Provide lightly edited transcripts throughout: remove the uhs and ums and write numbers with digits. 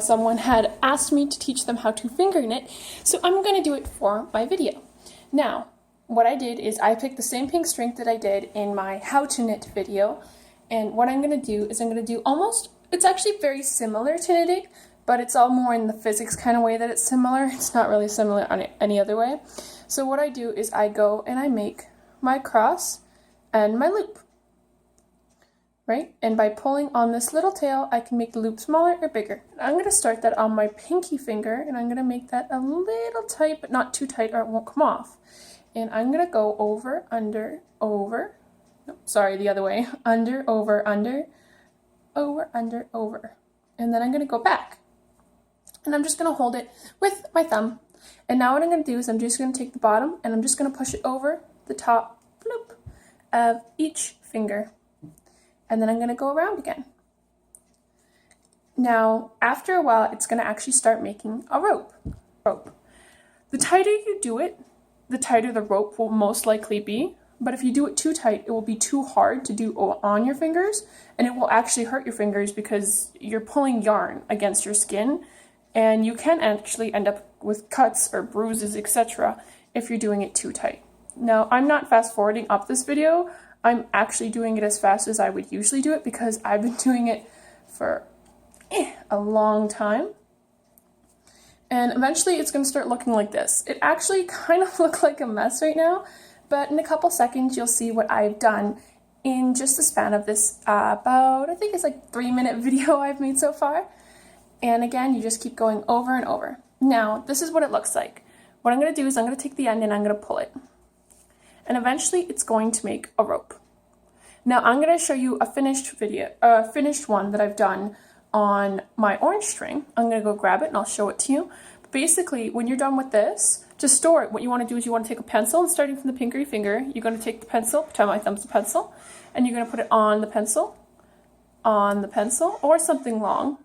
Someone had asked me to teach them how to finger knit, so I'm going to do it for my video. Now, what I did is I picked the same pink string that I did in my how to knit video, and what I'm going to do is I'm going to do it's actually very similar to knitting, but it's all more in the physics kind of way that it's similar. It's not really similar on any other way. So what I do is I go and I make my cross and my loop. Right? And by pulling on this little tail, I can make the loop smaller or bigger. I'm going to start that on my pinky finger, and I'm going to make that a little tight, but not too tight or it won't come off. And I'm going to go over, under, over. No, sorry, the other way. Under, over, under, over, under, over. And then I'm going to go back. And I'm just going to hold it with my thumb. And now what I'm going to do is I'm just going to take the bottom and I'm just going to push it over the top bloop of each finger. And then I'm going to go around again. Now, after a while, it's going to actually start making a rope. The tighter you do it, the tighter the rope will most likely be. But if you do it too tight, it will be too hard to do on your fingers, and it will actually hurt your fingers because you're pulling yarn against your skin, and you can actually end up with cuts or bruises, etc. if you're doing it too tight. Now, I'm not fast forwarding up this video. I'm actually doing it as fast as I would usually do it because I've been doing it for a long time. And eventually it's going to start looking like this. It actually kind of looks like a mess right now, but in a couple seconds you'll see what I've done in just the span of this about, I think it's like 3-minute video I've made so far. And again, you just keep going over and over. Now, this is what it looks like. What I'm going to do is I'm going to take the end and I'm going to pull it. And eventually it's going to make a rope. Now I'm going to show you a finished one that I've done on my orange string. I'm going to go grab it and I'll show it to you. But basically, when you're done with this, to store it, what you want to do is you want to take a pencil, and starting from the pinky finger, you're going to take the pencil, pretend my thumb's the pencil, and you're going to put it on the pencil, or something long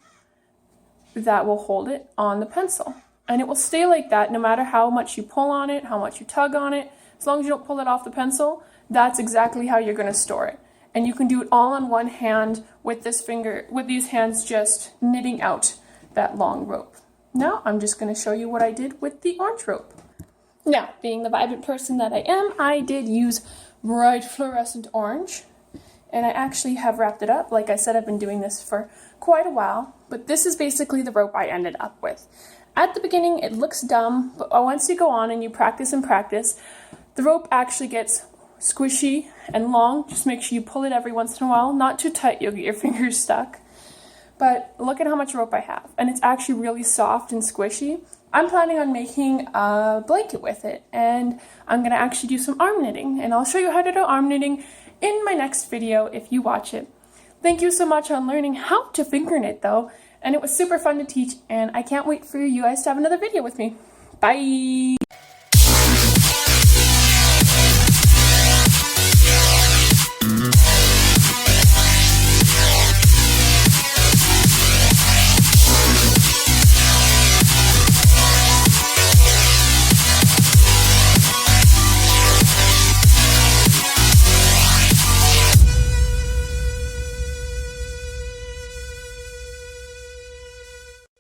that will hold it on the pencil. And it will stay like that no matter how much you pull on it, how much you tug on it. As long as you don't pull it off the pencil, that's exactly how you're going to store it. And you can do it all on one hand with these hands just knitting out that long rope. Now I'm just going to show you what I did with the orange rope. Now, being the vibrant person that I am, I did use bright fluorescent orange. And I actually have wrapped it up. Like I said, I've been doing this for quite a while. But this is basically the rope I ended up with. At the beginning, it looks dumb, but once you go on and you practice and practice, the rope actually gets squishy and long. Just make sure you pull it every once in a while. Not too tight, you'll get your fingers stuck. But look at how much rope I have. And it's actually really soft and squishy. I'm planning on making a blanket with it. And I'm going to actually do some arm knitting. And I'll show you how to do arm knitting in my next video if you watch it. Thank you so much on learning how to finger knit though. And it was super fun to teach. And I can't wait for you guys to have another video with me. Bye!